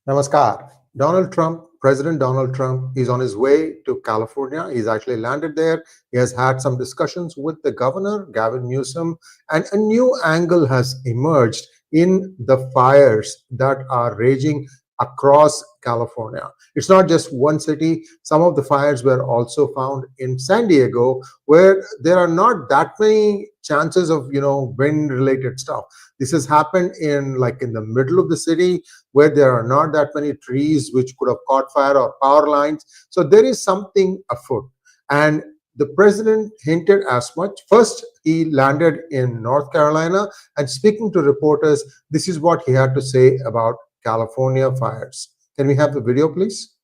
Namaskar. President Donald Trump is on his way to California. He's actually landed there. He has had some discussions with the governor, Gavin Newsom, and a new angle has emerged in the fires that are raging across California. It's not just one city. Some of the fires were also found in San Diego, where there are not that many chances of, wind-related stuff. This has happened in the middle of the city, where there are not that many trees which could have caught fire or power lines. So there is something afoot. And the president hinted as much. First, he landed in North Carolina, and speaking to reporters, this is what he had to say about California fires. Can we have the video, please?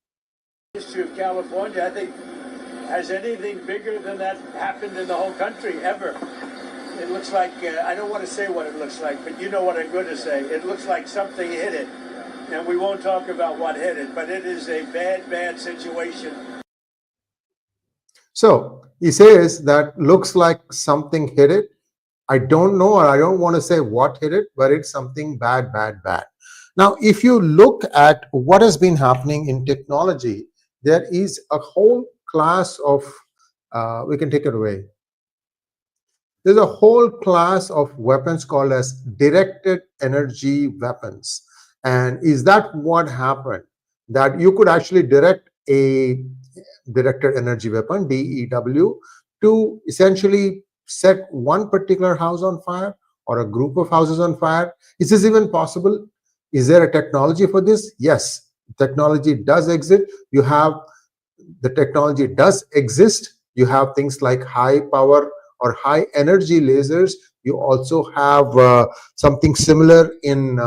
History of California, I think, has anything bigger than that happened in the whole country ever. It looks like, I don't want to say what it looks like, but you know what I'm going to say. It looks like something hit it. And we won't talk about what hit it, but it is a bad, bad situation. So he says that looks like something hit it. I don't know, or I don't want to say what hit it, but it's something bad, bad, bad. Now, if you look at what has been happening in technology, there is a whole class of, we can take it away. There's a whole class of weapons called as directed energy weapons. And is that what happened? That you could actually direct a directed energy weapon, DEW, to essentially set one particular house on fire or a group of houses on fire. Is this even possible? Is there a technology for this? Yes, technology does exist. The technology does exist. You have things like high power or high energy lasers. You also have something similar in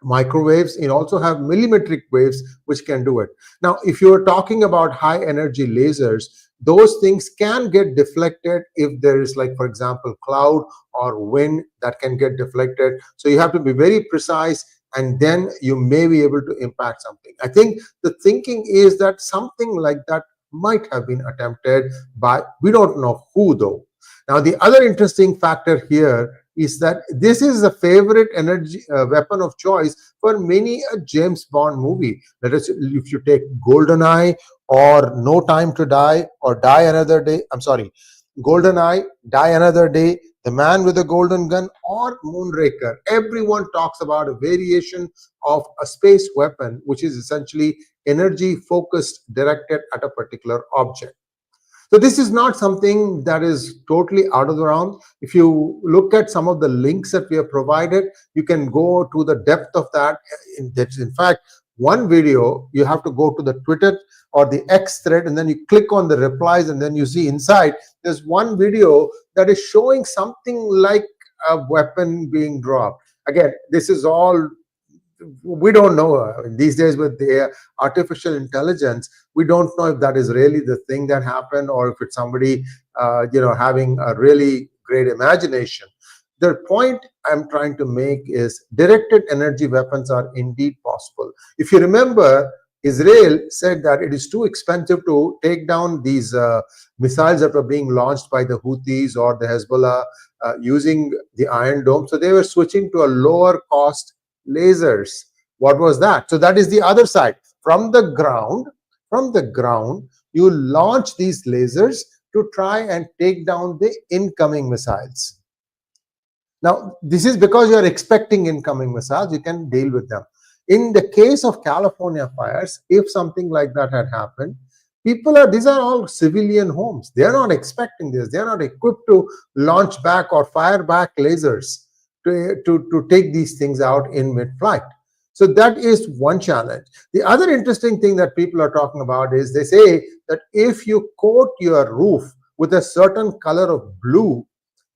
microwaves. You also have millimetric waves which can do it. Now, if you're talking about high energy lasers, those things can get deflected if there is, for example, cloud or wind that can get deflected. So you have to be very precise, and then you may be able to impact something. I think the thinking is that something like that might have been attempted by, we don't know who though. Now, the other interesting factor here is that this is a favorite energy weapon of choice for many a James Bond movie. That is, if you take GoldenEye or No Time to Die or Die Another Day, GoldenEye, Die Another Day, The Man with the Golden Gun, or Moonraker, everyone talks about a variation of a space weapon, which is essentially energy focused, directed at a particular object. So this is not something that is totally out of the realm. If you look at some of the links that we have provided, you can go to the depth of that. In fact, one video, you have to go to the Twitter or the X thread, and then you click on the replies, and then you see inside, there's one video that is showing something like a weapon being dropped. Again, this is all, we don't know these days with the artificial intelligence. We don't know if that is really the thing that happened, or if it's somebody having a really great imagination. The point I'm trying to make is directed energy weapons are indeed possible. If you remember, Israel said that it is too expensive to take down these missiles that were being launched by the Houthis or the Hezbollah using the Iron Dome. So they were switching to a lower cost lasers. What was that? So that is the other side. From the ground, you launch these lasers to try and take down the incoming missiles. Now, this is because you are expecting incoming missiles, you can deal with them. In the case of California fires, if something like that had happened, these are all civilian homes. They are not expecting this. They are not equipped to launch back or fire back lasers to take these things out in mid-flight. So that is one challenge. The other interesting thing that people are talking about is, they say that if you coat your roof with a certain color of blue,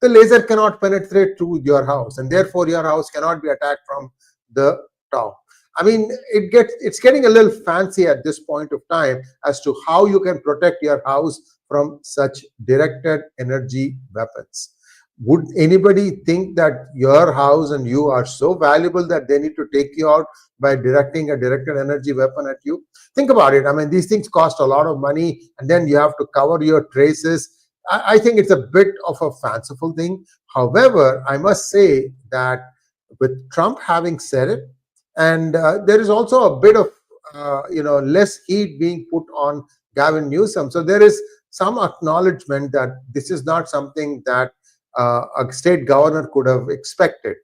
the laser cannot penetrate to your house, and therefore your house cannot be attacked from the top. I mean, it's getting a little fancy at this point of time as to how you can protect your house from such directed energy weapons. Would anybody think that your house and you are so valuable that they need to take you out by directing a directed energy weapon at you? Think about it. I mean, these things cost a lot of money, and then you have to cover your traces. I think it's a bit of a fanciful thing. However, I must say that with Trump having said it, And there is also a bit of less heat being put on Gavin Newsom. So there is some acknowledgement that this is not something that a state governor could have expected.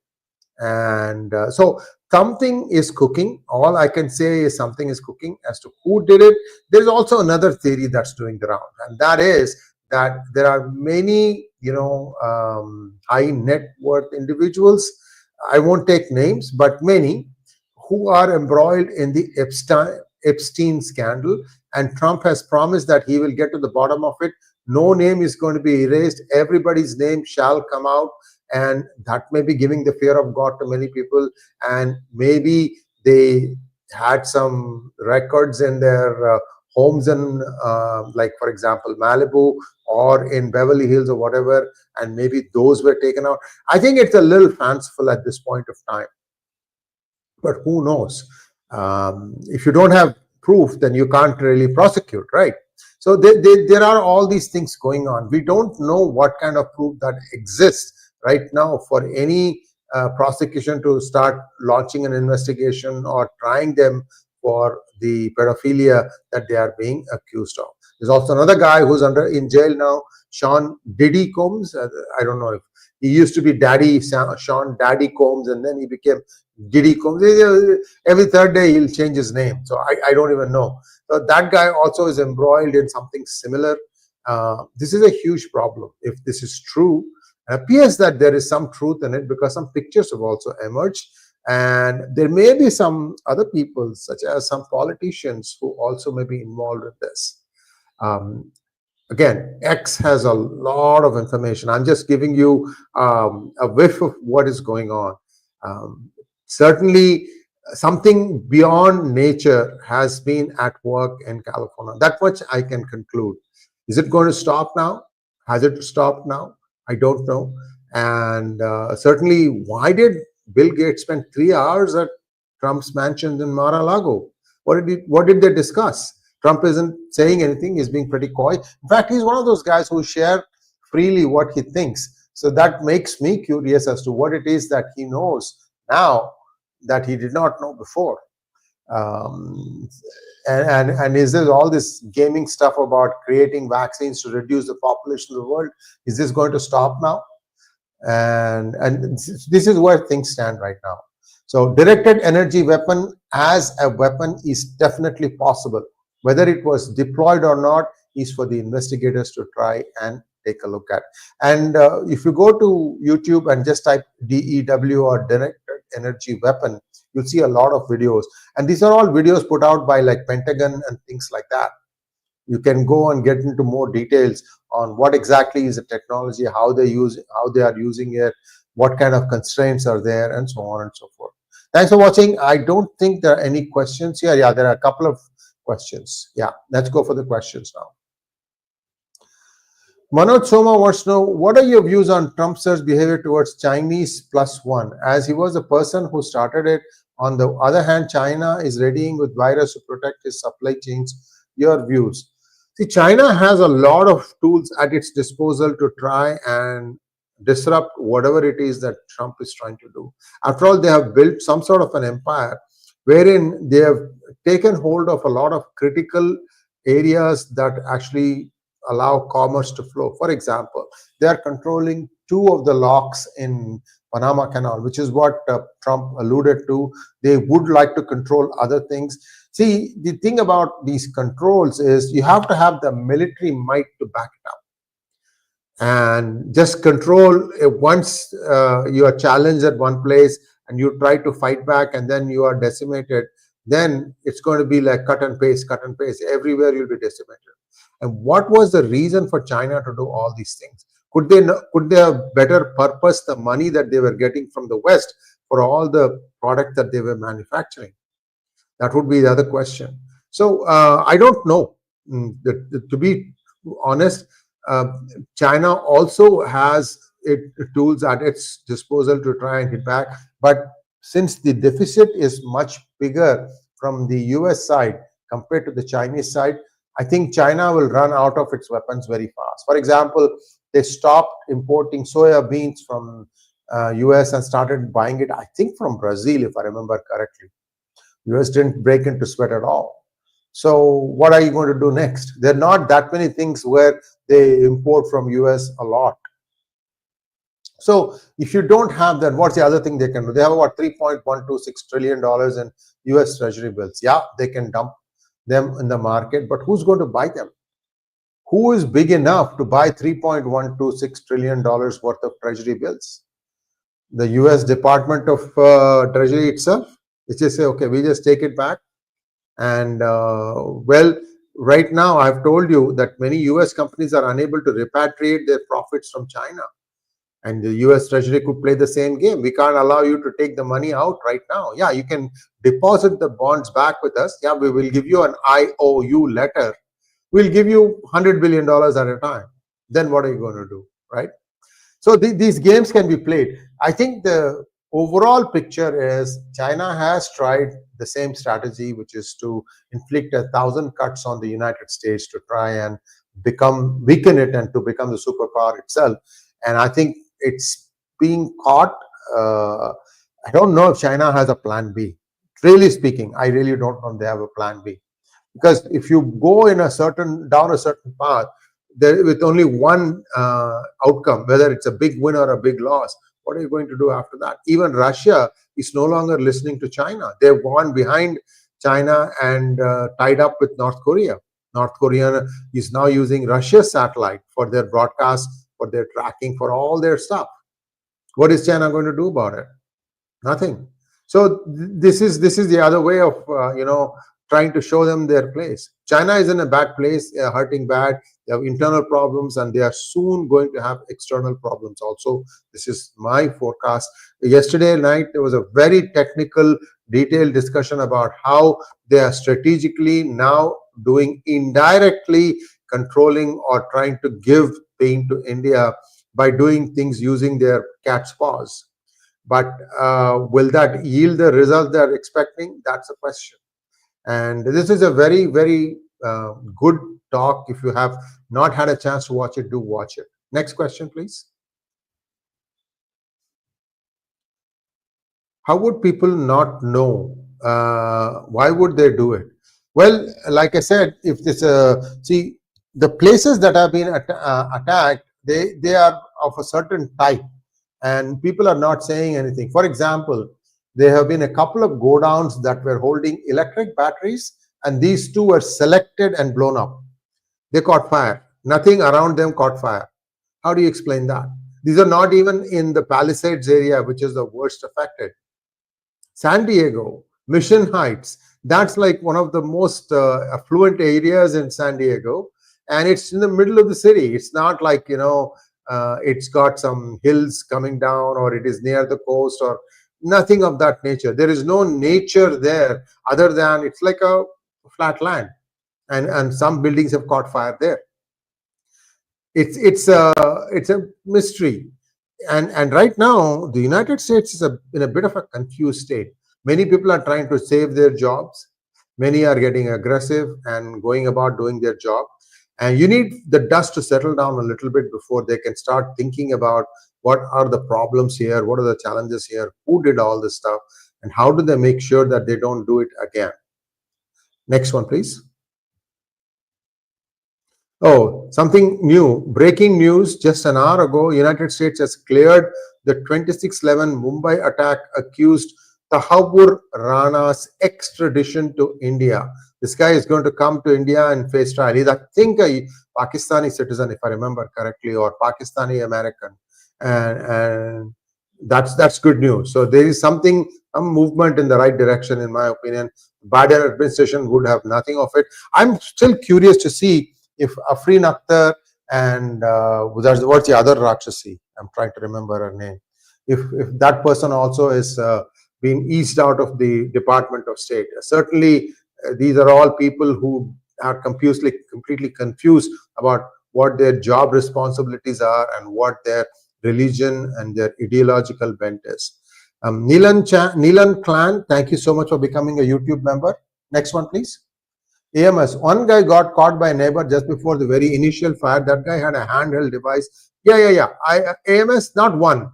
And so something is cooking. All I can say is something is cooking. As to who did it, there's also another theory that's doing the round, and that is that there are many high net worth individuals, I won't take names, but many, who are embroiled in the Epstein scandal, and Trump has promised that he will get to the bottom of it. No name is going to be erased. Everybody's name shall come out, and that may be giving the fear of God to many people. And maybe they had some records in their homes in, like for example, Malibu or in Beverly Hills or whatever, and maybe those were taken out. I think it's a little fanciful at this point of time, but who knows? If you don't have proof, then you can't really prosecute, right? So there are all these things going on. We don't know what kind of proof that exists right now for any prosecution to start launching an investigation or trying them for the pedophilia that they are being accused of. There's also another guy who's in jail now, Sean Diddy Combs. I don't know if he used to be Sean Daddy Combs, and then he became Diddy Combs. Every third day he'll change his name, so I don't even know. So that guy also is embroiled in something similar. This is a huge problem. If this is true, it appears that there is some truth in it, because some pictures have also emerged, and there may be some other people, such as some politicians, who also may be involved in this. Again, X has a lot of information. I'm just giving you a whiff of what is going on. Certainly, something beyond nature has been at work in California. That much I can conclude. Is it going to stop now? Has it stopped now? I don't know. And certainly, why did Bill Gates spend 3 hours at Trump's mansion in Mar-a-Lago? What did they discuss? Trump isn't saying anything. He's being pretty coy. In fact, he's one of those guys who share freely what he thinks. So that makes me curious as to what it is that he knows now that he did not know before. And is there all this gaming stuff about creating vaccines to reduce the population of the world? Is this going to stop now? And this is where things stand right now. So directed energy weapon as a weapon is definitely possible. Whether it was deployed or not is for the investigators to try and take a look at. And if you go to YouTube and just type DEW or directed energy weapon, you'll see a lot of videos. And these are all videos put out by like Pentagon and things like that. You can go and get into more details on what exactly is the technology, how they are using it, what kind of constraints are there, and so on and so forth. Thanks for watching. I don't think there are any questions here. Yeah, there are a couple of questions. Yeah, let's go for the questions now. Manoj Soma wants to know, what are your views on Trump's behavior towards Chinese +1, as he was the person who started it? On the other hand, China is readying with virus to protect his supply chains. Your views? See, China has a lot of tools at its disposal to try and disrupt whatever it is that Trump is trying to do. After all, they have built some sort of an empire wherein they have taken hold of a lot of critical areas that actually allow commerce to flow. For example, they are controlling 2 of the locks in Panama Canal, which is what Trump alluded to. They would like to control other things. See, the thing about these controls is you have to have the military might to back it up. And just control once you are challenged at one place and you try to fight back and then you are decimated, then it's going to be like cut and paste. Everywhere you'll be decimated. And what was the reason for China to do all these things? Could they have better purpose the money that they were getting from the West for all the product that they were manufacturing? That would be the other question. So I don't know. To be honest, China also has tools at its disposal to try and hit back. But since the deficit is much bigger from the US side compared to the Chinese side, I think China will run out of its weapons very fast. For example, they stopped importing soya beans from US and started buying it, I think, from Brazil, if I remember correctly. US didn't break into sweat at all. So what are you going to do next? There are not that many things where they import from US a lot. So if you don't have that, what's the other thing they can do? They have about $3.126 trillion in US Treasury bills. Yeah, they can dump them in the market, but who's going to buy them? Who is big enough to buy $3.126 trillion worth of Treasury bills? The US Department of Treasury itself, it just say, okay, we just take it back. And well, right now I've told you that many US companies are unable to repatriate their profits from China. And the US Treasury could play the same game. We can't allow you to take the money out right now. Yeah, you can deposit the bonds back with us. Yeah, we will give you an IOU letter. We'll give you $100 billion at a time. Then what are you going to do, right? So these games can be played. I think the overall picture is China has tried the same strategy, which is to inflict 1,000 cuts on the United States to try and weaken it and to become the superpower itself. And I think it's being caught. I don't know if China has a plan B. Really speaking, I really don't know if they have a plan B. Because if you go in down a certain path, with only one outcome, whether it's a big win or a big loss, what are you going to do after that? Even Russia is no longer listening to China. They've gone behind China and tied up with North Korea. North Korea is now using Russia's satellite for their broadcast, for their tracking, for all their stuff. What is China going to do about it? Nothing. So this is the other way of trying to show them their place. China is in a bad place, they are hurting bad, they have internal problems, and they are soon going to have external problems also. This is my forecast. Yesterday night, there was a very technical, detailed discussion about how they are strategically now doing indirectly controlling or trying to give pain to India by doing things using their cat's paws. But will that yield the result they're expecting? That's a question. And this is a very, very good talk. If you have not had a chance to watch it, do watch it. Next question, please. How would people not know? Why would they do it? Well, like I said, if this see, the places that have been attacked, they are of a certain type, and people are not saying anything. For example, there have been a couple of godowns that were holding electric batteries, and these two were selected and blown up. They caught fire. Nothing around them caught fire. How do you explain that? These are not even in the Palisades area, which is the worst affected. San Diego, Mission Heights, that's like one of the most affluent areas in San Diego, and it's in the middle of the city. It's not like, it's got some hills coming down, or it is near the coast, or nothing of that nature. There is no nature there other than it's like a flat land, and some buildings have caught fire there. It's a mystery, and right now the United States is in a bit of a confused state. Many people are trying to save their jobs. Many are getting aggressive and going about doing their job, and you need the dust to settle down a little bit before they can start thinking about what are the problems here, what are the challenges here, who did all this stuff, and how do they make sure that they don't do it again. Next one, please. Oh, something new. Breaking news just an hour ago, United States has cleared the 26/11 Mumbai attack accused Tahawur Rana's extradition to India. This guy is going to come to India and face trial. He's, I think, a Pakistani citizen, if I remember correctly, or Pakistani American. And that's good news. So there is some movement in the right direction, in my opinion. Biden administration would have nothing of it. I'm still curious to see if Afreen Akhtar and what's the other Rakshasi? I'm trying to remember her name. If that person also is being eased out of the Department of State. Certainly, these are all people who are completely confused about what their job responsibilities are and what their religion and their ideological bent is. Neelan Clan, thank you so much for becoming a YouTube member. Next one, please. AMS, one guy got caught by a neighbor just before the very initial fire. That guy had a handheld device. Yeah. AMS, not one.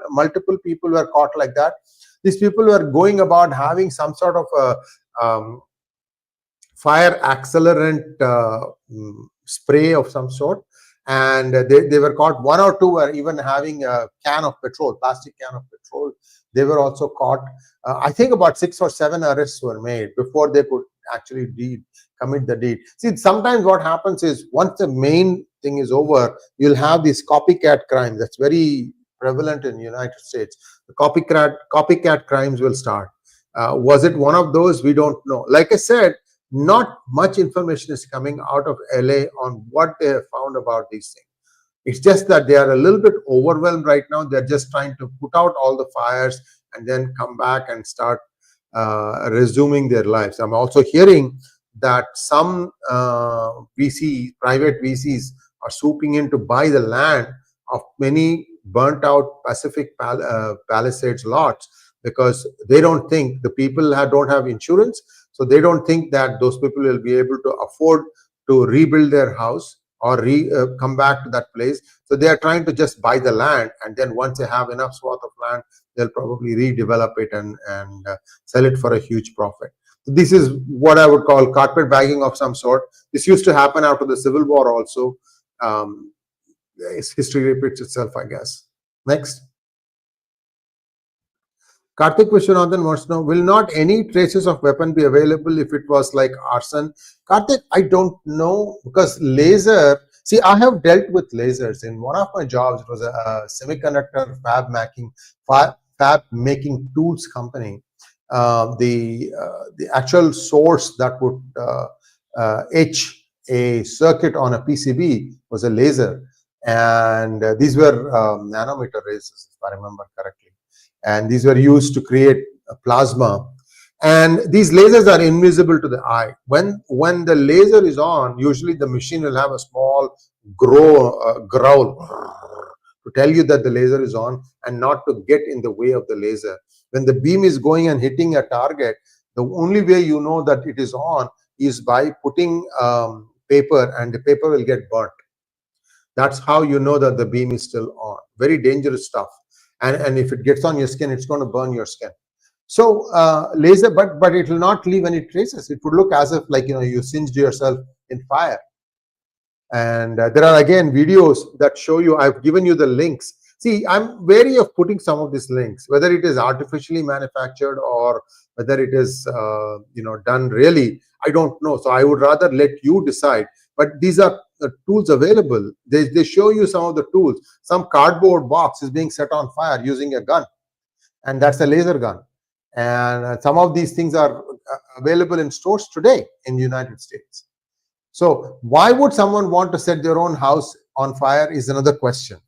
Multiple people were caught like that. These people were going about having some sort of a fire accelerant spray of some sort, and they were caught. One or two were even having a can of petrol, plastic can of petrol. They were also caught. I think about 6 or 7 arrests were made before they could actually commit the deed. See, sometimes what happens is once the main thing is over, you'll have these copycat crimes. That's very prevalent in the United States. The copycat crimes will start. Was it one of those? We don't know. Like I said, not much information is coming out of LA on what they have found about these things. It's just that they are a little bit overwhelmed right now. They're just trying to put out all the fires and then come back and start resuming their lives. I'm also hearing that some private VCs are swooping in to buy the land of many burnt out Pacific Palisades lots, because they don't think the people don't have insurance. So they don't think that those people will be able to afford to rebuild their house or come back to that place. So they are trying to just buy the land, and then once they have enough swath of land, they'll probably redevelop it and sell it for a huge profit. So this is what I would call carpet bagging of some sort. This used to happen after the Civil War also. History repeats itself, I guess. Next. Karthik Vishwanathan wants to know, will not any traces of weapon be available if it was like arson? Karthik, I don't know, because laser, see, I have dealt with lasers. In one of my jobs, it was a semiconductor fab making tools company. The actual source that would etch a circuit on a PCB was a laser. And these were nanometer lasers, if I remember correctly. And these were used to create a plasma. And these lasers are invisible to the eye. When the laser is on, usually the machine will have a small growl to tell you that the laser is on and not to get in the way of the laser. When the beam is going and hitting a target, the only way you know that it is on is by putting paper, and the paper will get burnt. That's how you know that the beam is still on. Very dangerous stuff. And if it gets on your skin, it's going to burn your skin. So laser, but it will not leave any traces. It would look as if, like, you singed yourself in fire. And there are again videos that show you. I've given you the links. See, I'm wary of putting some of these links, whether it is artificially manufactured or whether it is done really. I don't know. So I would rather let you decide. But these are the tools available. They show you some of the tools. Some cardboard box is being set on fire using a gun, and that's a laser gun. And some of these things are available in stores today in the United States. So why would someone want to set their own house on fire is another question.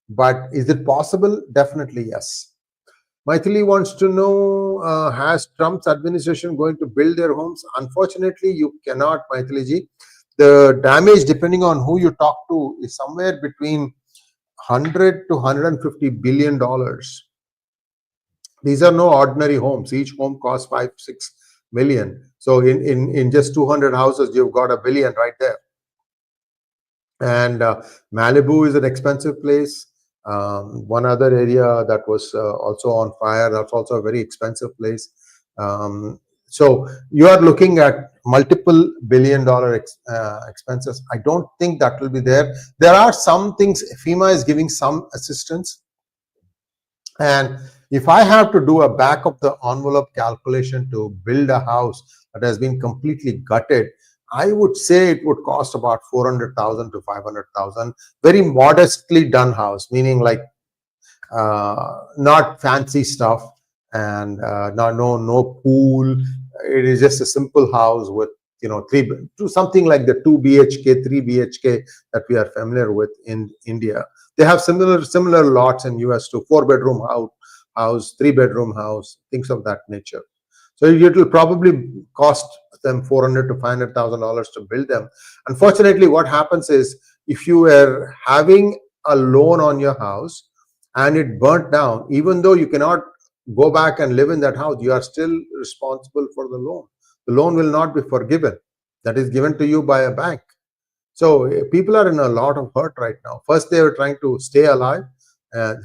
But is it possible? Definitely yes. Maithili wants to know, has Trump's administration going to build their homes? Unfortunately, you cannot, Maithili ji. The damage, depending on who you talk to, is somewhere between $100 to $150 billion. These are no ordinary homes. Each home costs 5-6 million. So in just 200 houses, you've got $1 billion right there. And Malibu is an expensive place. One other area that was also on fire, that's also a very expensive place. So you are looking at multiple billion-dollar expenses. I don't think that will be there. There are some things. FEMA is giving some assistance. And if I have to do a back of the envelope calculation to build a house that has been completely gutted, I would say it would cost about $400,000 to $500,000. Very modestly done house, meaning like not fancy stuff and no pool. It is just a simple house with something like the 2 BHK, 3 BHK that we are familiar with in India. They have similar lots in US too. 4-bedroom house, 3-bedroom house, things of that nature. So it will probably cost them $400,000 to $500,000 to build them. Unfortunately, what happens is, if you are having a loan on your house and it burnt down, even though you cannot go back and live in that house, you are still responsible for the loan. The loan will not be forgiven. That is given to you by a bank. So people are in a lot of hurt right now. First, they were trying to stay alive.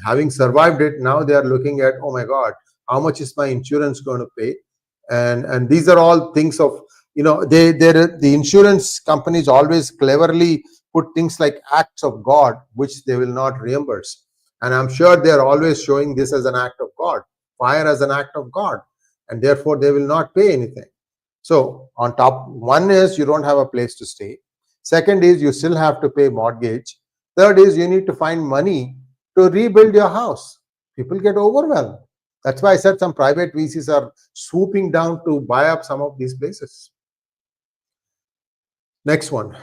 Having survived it, now they are looking at, oh my God, how much is my insurance going to pay? And these are all things of, the insurance companies always cleverly put things like acts of God, which they will not reimburse. And I'm sure they're always showing this as an act of God, fire as an act of God, and therefore they will not pay anything. So on top, one is you don't have a place to stay. Second is you still have to pay mortgage. Third is you need to find money to rebuild your house. People get overwhelmed. That's why I said some private VCs are swooping down to buy up some of these places. Next one.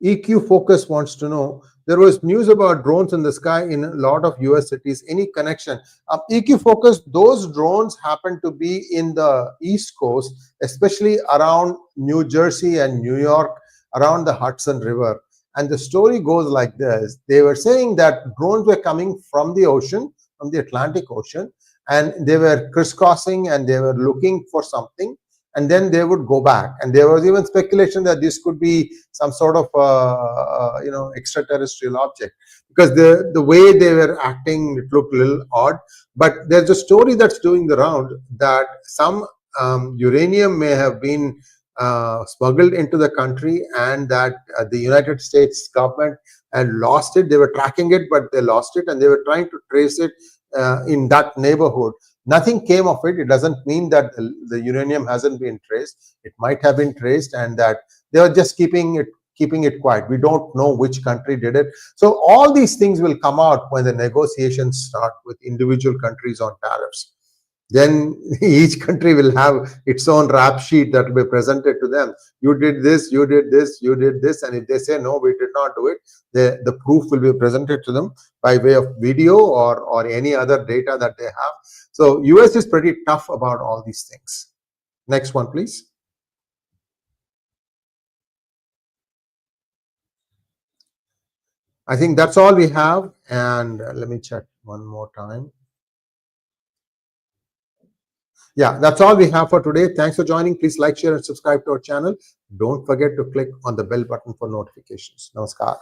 EQ Focus wants to know, there was news about drones in the sky in a lot of US cities. Any connection? EQ Focus, those drones happen to be in the East Coast, especially around New Jersey and New York, around the Hudson River. And the story goes like this. They were saying that drones were coming from the ocean, from the Atlantic Ocean, and they were crisscrossing and they were looking for something, and then they would go back. And there was even speculation that this could be some sort of extraterrestrial object, because the way they were acting, it looked a little odd. But there's a story that's doing the round that some uranium may have been smuggled into the country, and that the United States government had lost it. They were tracking it, but they lost it, and they were trying to trace it in that neighborhood. Nothing came of it. It doesn't mean that the uranium hasn't been traced. It might have been traced, and that they were just keeping it quiet. We don't know which country did it. So all these things will come out when the negotiations start with individual countries on tariffs. Then each country will have its own rap sheet that will be presented to them. You did this, you did this, you did this. And if they say, no, we did not do it, the proof will be presented to them by way of video or any other data that they have. So US is pretty tough about all these things. Next one, please. I think that's all we have. And let me check one more time. Yeah, that's all we have for today. Thanks for joining. Please like, share, and subscribe to our channel. Don't forget to click on the bell button for notifications. Namaskar.